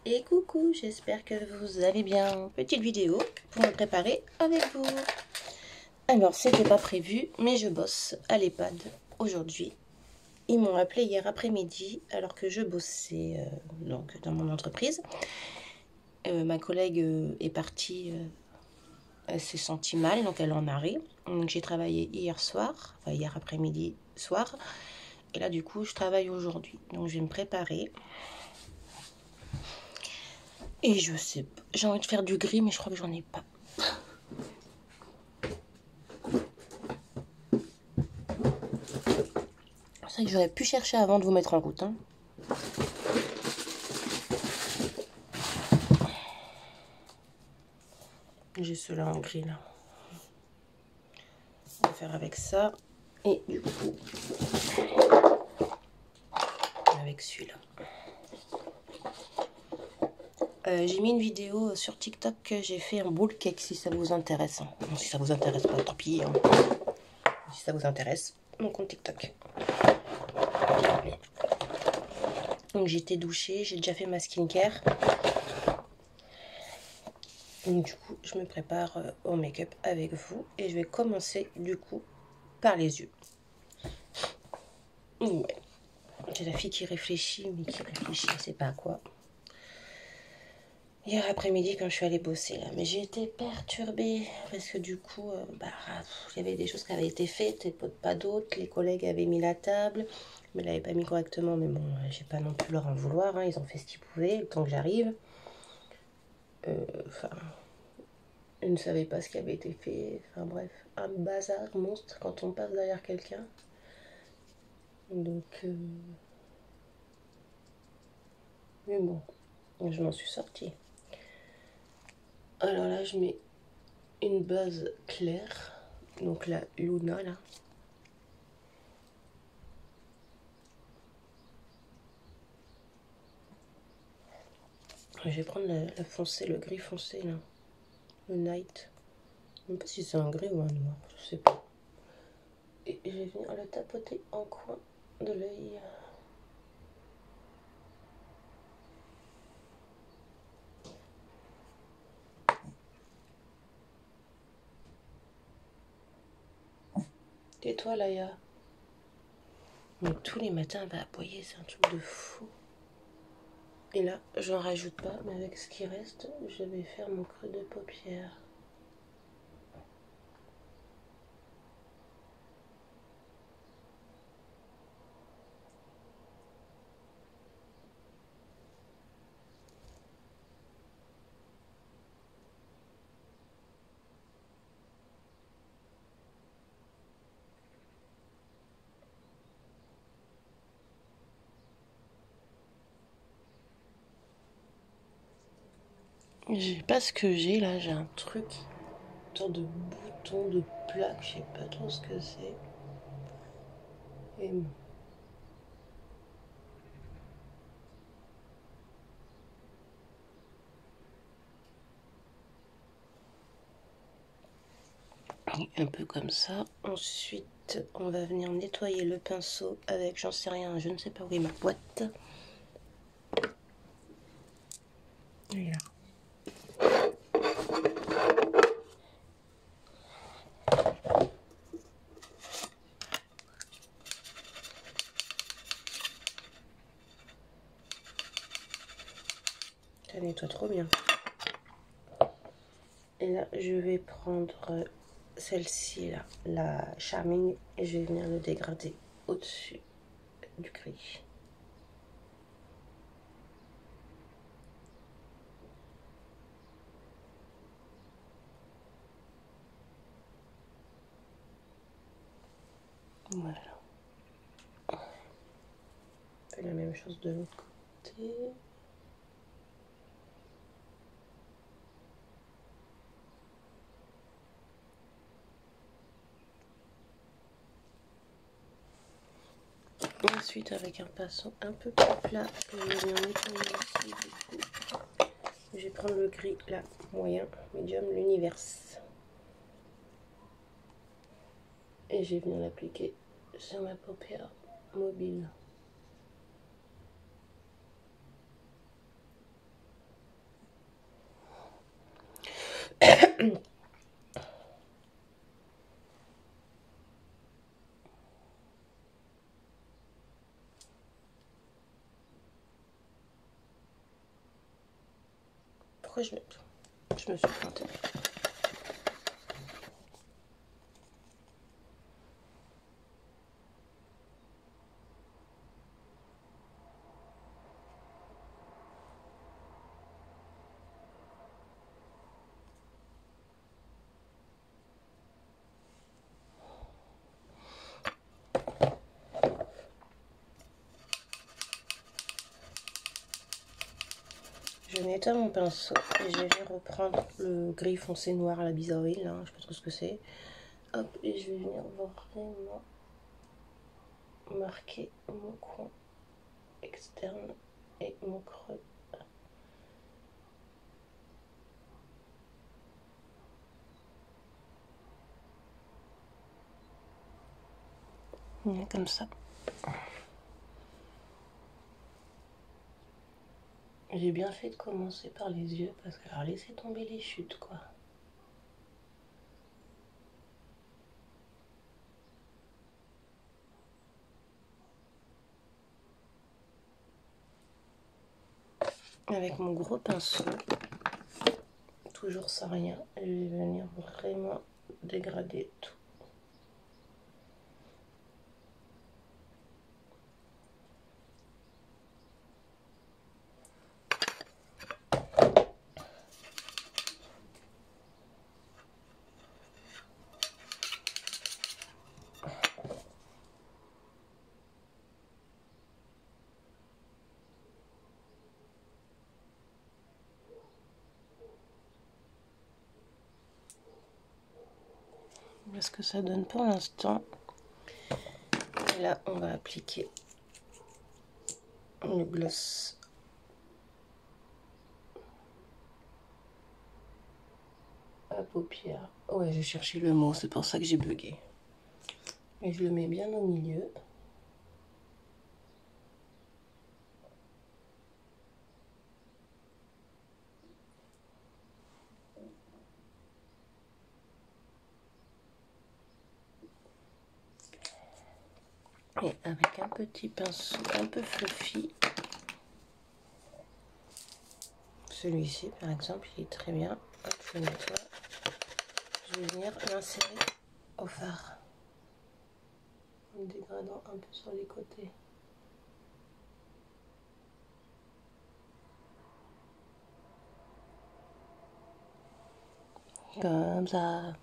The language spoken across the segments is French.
Et coucou, j'espère que vous allez bien. Petite vidéo pour me préparer avec vous. Alors, c'était pas prévu, mais je bosse à l'EHPAD aujourd'hui. Ils m'ont appelé hier après-midi alors que je bossais donc dans mon entreprise. Ma collègue est partie, elle s'est sentie mal, donc elle est en arrêt. Donc j'ai travaillé hier soir, enfin hier après-midi soir. Et là du coup je travaille aujourd'hui. Donc je vais me préparer. Et je sais pas, j'ai envie de faire du gris mais je crois que j'en ai pas. C'est vrai que j'aurais pu chercher avant de vous mettre en route. Hein. J'ai ceux-là en gris là. On va faire avec ça. Et du coup, avec celui-là. J'ai mis une vidéo sur TikTok que j'ai fait un boule cake si ça vous intéresse. Hein. Non, si ça vous intéresse pas, tant pis. Hein. Si ça vous intéresse, mon compte TikTok. Donc j'ai été douchée, j'ai déjà fait ma skincare. Donc du coup, je me prépare au make-up avec vous. Et je vais commencer du coup par les yeux. Ouais. C'est la fille qui réfléchit, mais qui réfléchit, je sais pas à quoi. Hier après-midi, quand je suis allée bosser, là, mais j'ai été perturbée parce que du coup, il y avait des choses qui avaient été faites et pas d'autres. Les collègues avaient mis la table, mais l'avaient pas mis correctement. Mais bon, j'ai pas non plus leur en vouloir. Hein, ils ont fait ce qu'ils pouvaient le temps que j'arrive. Ils ne savaient pas ce qui avait été fait. Enfin bref, un bazar monstre quand on passe derrière quelqu'un. Donc, mais bon, je m'en suis sortie. Alors là, je mets une base claire, donc la Luna là. Je vais prendre la foncée, le gris foncé là, le Night. Je ne sais pas si c'est un gris ou un noir, je sais pas. Et je vais venir le tapoter en coin de l'œil. Tais-toi Laïa. Mais tous les matins elle va aboyer, c'est un truc de fou. Et là, j'en rajoute pas, mais avec ce qui reste, je vais faire mon creux de paupière. J'ai pas ce que j'ai là, j'ai un truc, une sorte de bouton, de plaque, je sais pas trop ce que c'est. Et un peu comme ça. Ensuite, on va venir nettoyer le pinceau avec, j'en sais rien, je ne sais pas où est ma boîte. Et là. Ça nettoie trop bien. Et là, je vais prendre celle-ci là, la Charming, et je vais venir le dégrader au-dessus du gris. Voilà. On fait la même chose de l'autre côté. Ensuite, avec un pinceau un peu plus plat, je vais venir nettoyer ici. Du coup, je vais prendre le gris là, moyen, medium, l'univers. Et je vais venir l'appliquer sur ma paupière mobile. Pourquoi je me suis plantée? Je nettoie mon pinceau et je vais reprendre le gris foncé noir à la bizarrerie, là, je sais pas trop ce que c'est. Hop, et je vais venir vraiment marquer mon coin externe et mon creux. Comme ça. J'ai bien fait de commencer par les yeux parce que alors laissez tomber les chutes quoi. Avec mon gros pinceau, toujours sans rien, je vais venir vraiment dégrader tout. Voilà ce que ça donne pour l'instant. Et là, on va appliquer le gloss à paupières. Ouais, j'ai cherché le mot, c'est pour ça que j'ai bugué. Et je le mets bien au milieu. Et avec un petit pinceau un peu fluffy, celui-ci par exemple, il est très bien. Hop, je le nettoie. Je vais venir l'insérer au fard en dégradant un peu sur les côtés. Comme ça.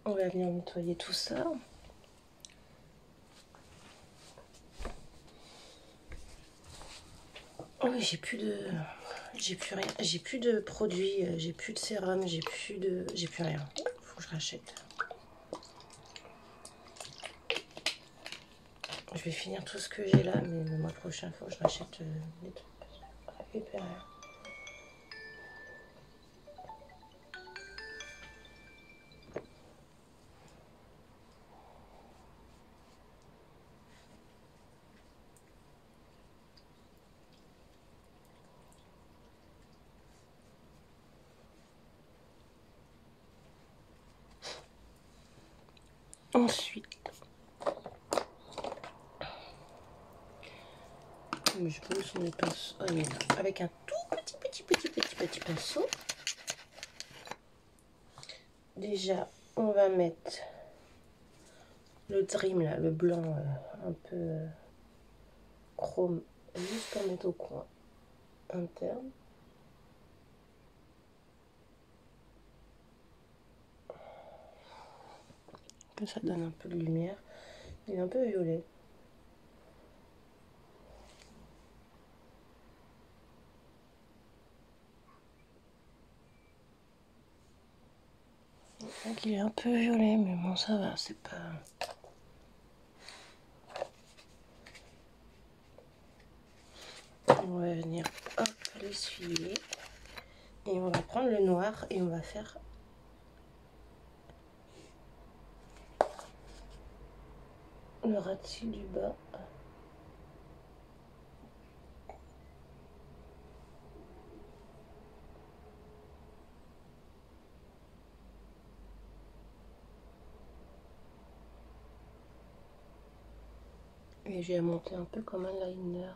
On va venir nettoyer tout ça. Oh, j'ai plus rien, j'ai plus de produits, j'ai plus de sérum, j'ai plus rien. Faut que je rachète. Je vais finir tout ce que j'ai là, mais le mois prochain, faut que je rachète des trucs. Et puis rien. Ensuite, je pose mes pinceaux, oh, mais là, avec un tout petit pinceau. Déjà, on va mettre le trim là, le blanc un peu chrome, juste pour mettre au coin interne. Que ça donne un peu de lumière. Il est un peu violet. Donc il est un peu violet, mais bon ça va, c'est pas... On va venir hop l'essuyer Et on va prendre le noir et on va faire le ras de cils du bas. Et je vais monter un peu comme un liner.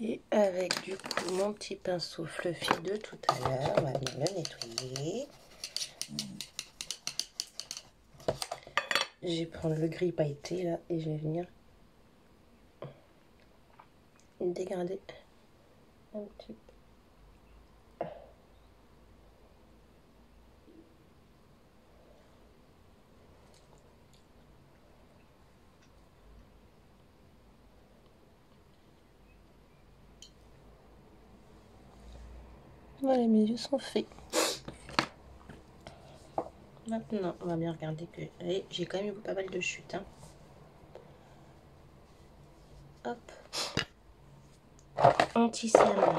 Et avec du coup mon petit pinceau fluffy de tout à l'heure, on va venir le nettoyer. Je vais prendre le gris pailleté là et je vais venir dégrader un petit peu. Voilà, mes yeux sont faits. Maintenant, on va bien regarder que j'ai quand même eu pas mal de chutes. Hein. Hop. Anti-cerne.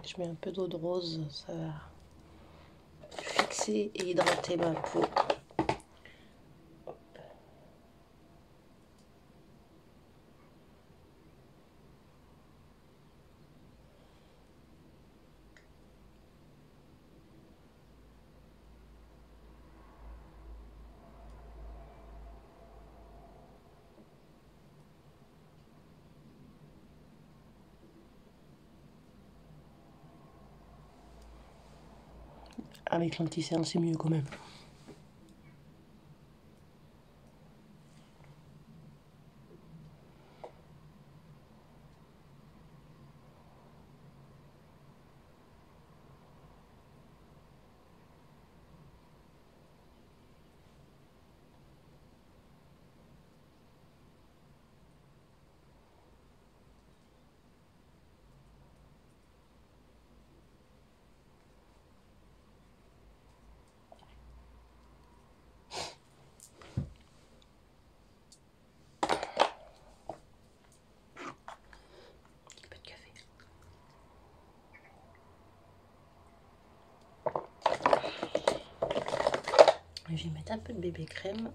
Je mets un peu d'eau de rose, ça va fixer et hydrater ma peau. Avec l'anti-cerne, c'est mieux quand même. Je vais mettre un peu de bébé crème.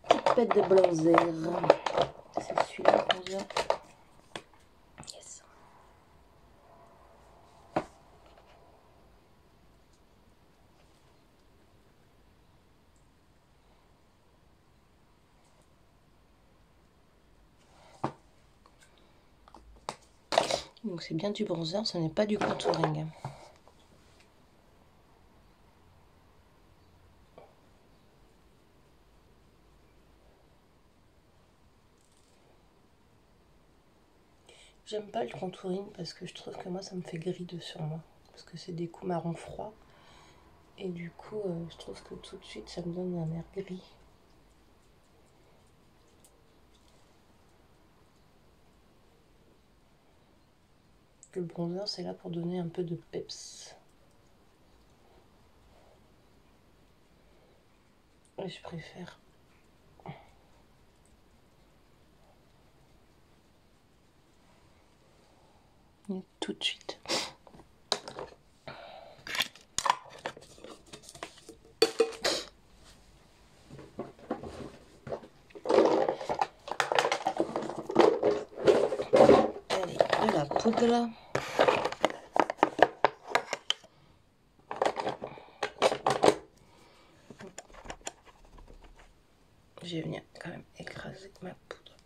Petite pète de bronzer. C'est celui-là qu'on vient. Yes. Donc c'est bien du bronzer, ce n'est pas du contouring. J'aime pas le contouring parce que je trouve que moi ça me fait gris sur moi. Parce que c'est des coups marron froid. Et du coup je trouve que tout de suite ça me donne un air gris. Le bronzer c'est là pour donner un peu de peps. Et je préfère. Et tout de suite. Allez, de la poudre. Je vais venir quand même écraser ma poudre.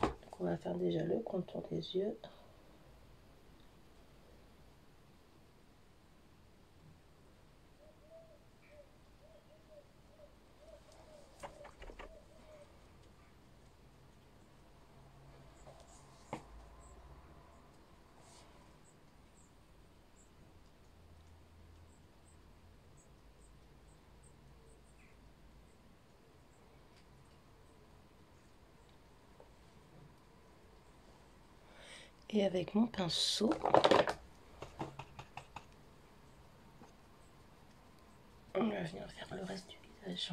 Donc on va faire déjà le contour des yeux. Et avec mon pinceau, on va venir faire le reste du visage.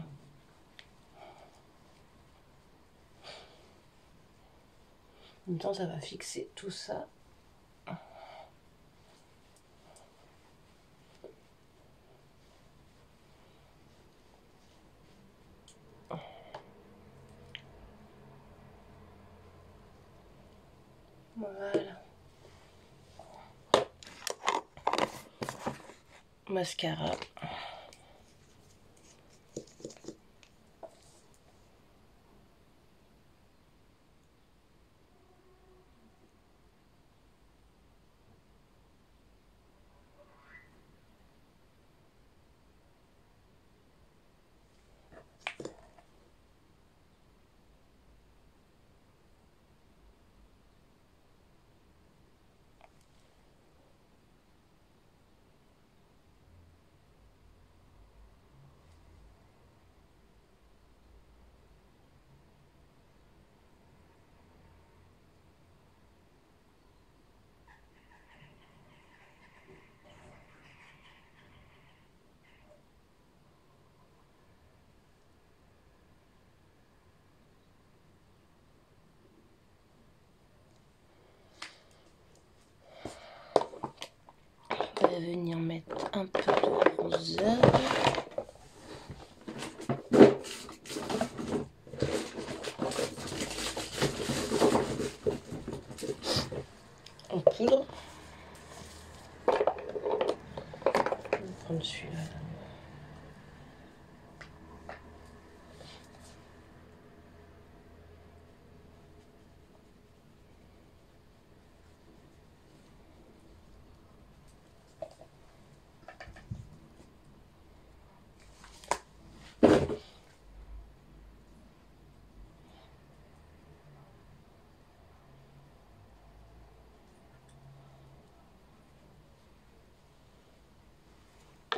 En même temps, ça va fixer tout ça. Voilà. Mascara. On va venir mettre un peu de bronzer. En poudre. On va prendre celui-là.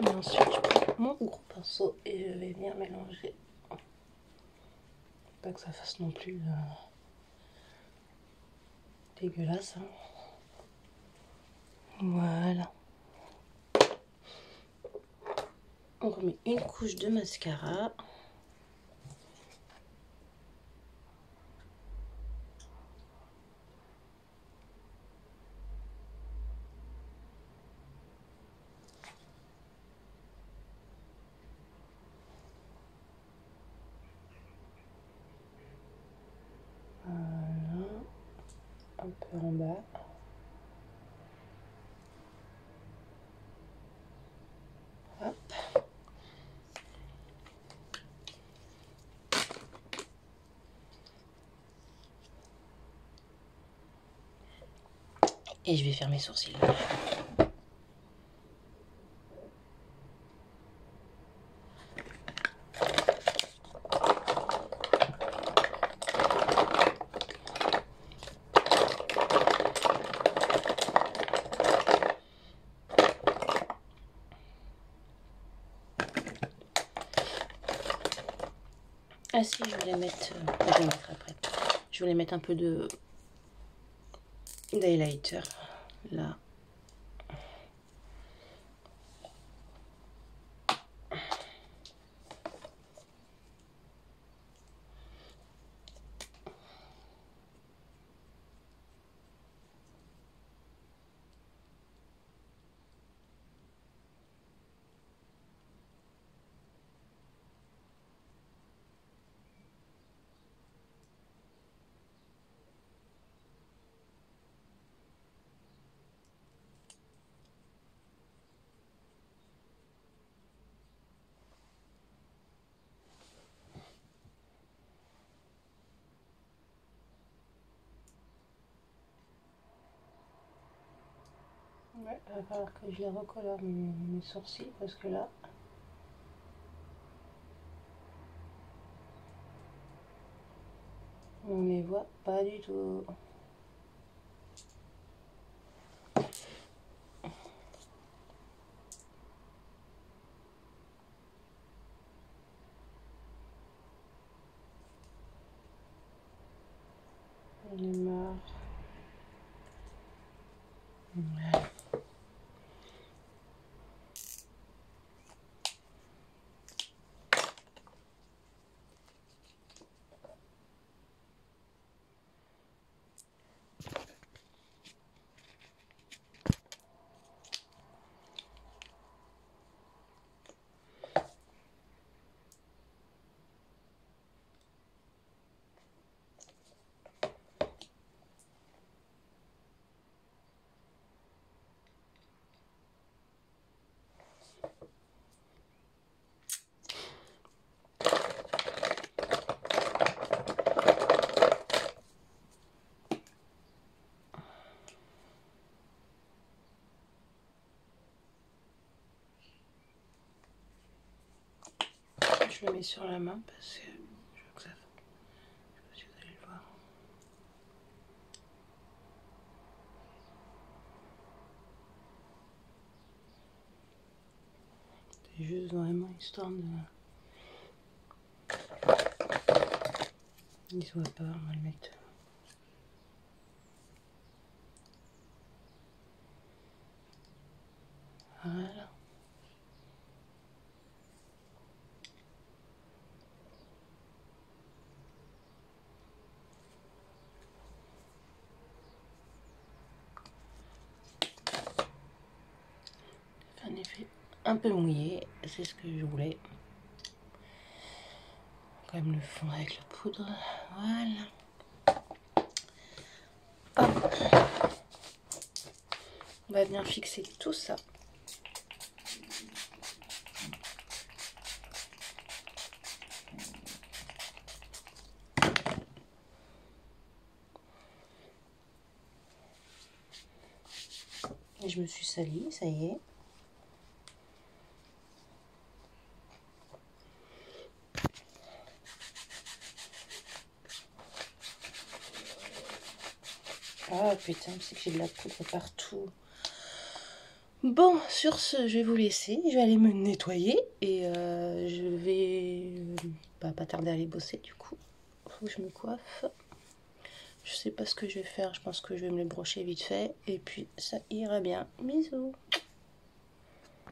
Et ensuite, je prends mon gros pinceau et je vais venir mélanger. Pas que ça fasse non plus dégueulasse. Hein. Voilà. On remet une couche de mascara. Voilà. Un peu en bas. Hop. Et je vais faire mes sourcils. Ah si, je voulais mettre... je vais mettre après. Je voulais mettre un peu de d'highlighter là. Ouais, il va falloir que je les recolore mes sourcils parce que là... on ne les voit pas du tout. J'en ai marre. Ouais. Je le mets sur la main parce que je veux que ça... je sais pas si vous allez le voir. C'est juste vraiment histoire de... il se voit pas, on va le mettre... voilà. Un effet un peu mouillé, c'est ce que je voulais. Quand même le fond avec la poudre, voilà. Hop. On va venir fixer tout ça. Et je me suis salie, ça y est. Ah putain, c'est que j'ai de la poudre partout. Bon, sur ce, je vais vous laisser. Je vais aller me nettoyer et je vais pas tarder à aller bosser du coup. Faut que je me coiffe. Je sais pas ce que je vais faire. Je pense que je vais me les brocher vite fait et puis ça ira bien. Bisous.